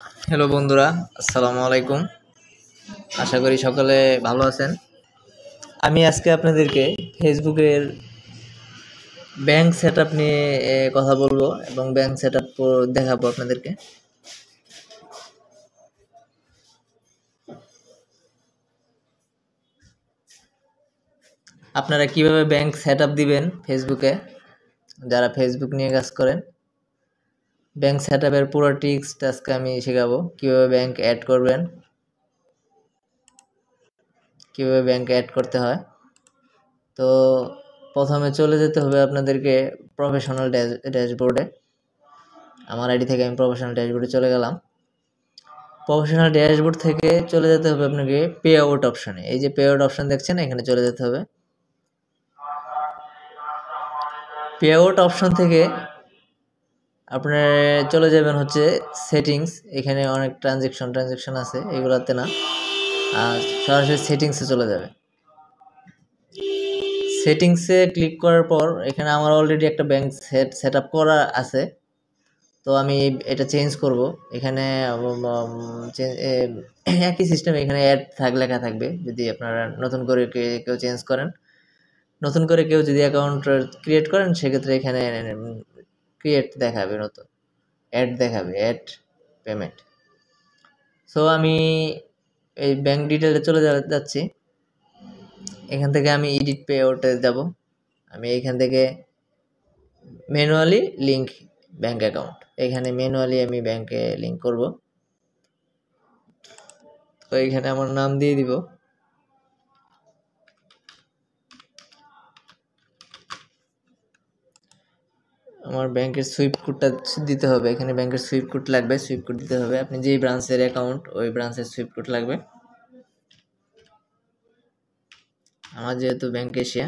Hello বন্ধুরা, আসসালামু আলাইকুম। আশা করি সকলে ভালো আছেন। আমি আজকে আপনাদেরকে ফেসবুকের ব্যাংক সেটআপ নিয়ে কথা বলবো এবং ব্যাংক সেটআপ দেখাবো আপনাদেরকে। আপনারা কিভাবে ব্যাংক সেটআপ দিবেন ফেসবুকে, যারা ফেসবুক নিয়ে কাজ করেন। ব্যাংক সেটআপের পুরো ট্রিক্সটা আজকে আমি শেখাবো। কিভাবে ব্যাংক অ্যাড করবেন, কিভাবে ব্যাংক অ্যাড করতে হয়। তো প্রথমে চলে যেতে হবে আপনাদেরকে প্রফেশনাল ড্যাশবোর্ডে। আমার আইডি থেকে আমি প্রফেশনাল ড্যাশবোর্ডে চলে গেলাম। প্রফেশনাল ড্যাশবোর্ড থেকে চলে যেতে হবে আপনাকে পে আউট অপশনে। এই যে পে আউট অপশন দেখছেন, এখানে চলে যেতে হবে। পে আউট অপশন থেকে আপনার চলে যাবেন হচ্ছে সেটিংস। এখানে অনেক ট্রানজেকশন আছে, এগুলাতে না, আর সরাসরি সেটিংসে চলে যাবে। সেটিংসে ক্লিক করার পর এখানে আমার অলরেডি একটা ব্যাংক সেট আপ করা আছে, তো আমি এটা চেঞ্জ করব। এখানে একই সিস্টেম, এখানে অ্যাড লেখা থাকবে। যদি আপনারা নতুন করে কেউ চেঞ্জ করেন, নতুন করে কেউ যদি অ্যাকাউন্ট ক্রিয়েট করেন, সেক্ষেত্রে এখানে ক্রিয়েট দেখাবে, নতুন অ্যাড দেখাবে, অ্যাড পেমেন্ট। সো আমি এই ব্যাংক ডিটেলে চলে যাচ্ছি। এখান থেকে আমি এডিট পে আউটে যাব। আমি এখান থেকে ম্যানুয়ালি লিঙ্ক ব্যাংক অ্যাকাউন্ট, এখানে ম্যানুয়ালি আমি ব্যাংকে লিঙ্ক করব। তো এখানে আমার নাম দিয়ে দিব। আমার ব্যাংকের সুইফট কোডটা দিতে হবে। এখানে ব্যাংকের সুইফট কোড লাগবে, সুইফট কোড দিতে হবে। আপনি যেই ব্রাঞ্চের অ্যাকাউন্ট, ওই ব্রাঞ্চের সুইফট কোড লাগবে। আমার যেহেতু ব্যাংক এশিয়া,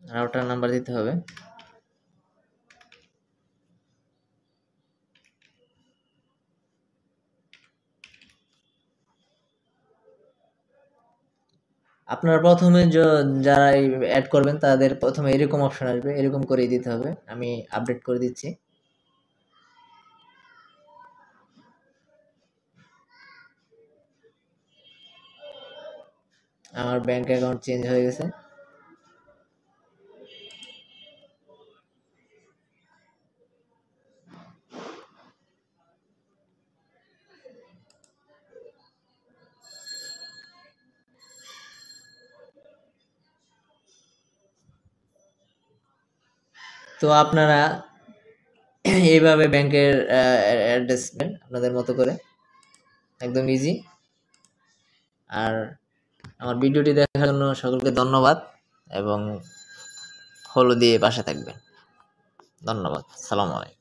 রাউটার নাম্বার দিতে হবে। আপনারা প্রথমে যারা অ্যাড করবেন, তাদের প্রথমে এরকম অপশন আসবে, এরকম করেই দিতে হবে। আমি আপডেট করে দিচ্ছি। আমার ব্যাংক অ্যাকাউন্ট চেঞ্জ হয়ে গেছে। তো আপনারা এইভাবে ব্যাংকের অ্যাড্রেস দেন আপনাদের মতো করে, একদম ইজি। আর আমার ভিডিওটি দেখার জন্য সকলকে ধন্যবাদ, এবং ফলো দিয়ে পাশে থাকবেন। ধন্যবাদ। সালাম আলাইকুম।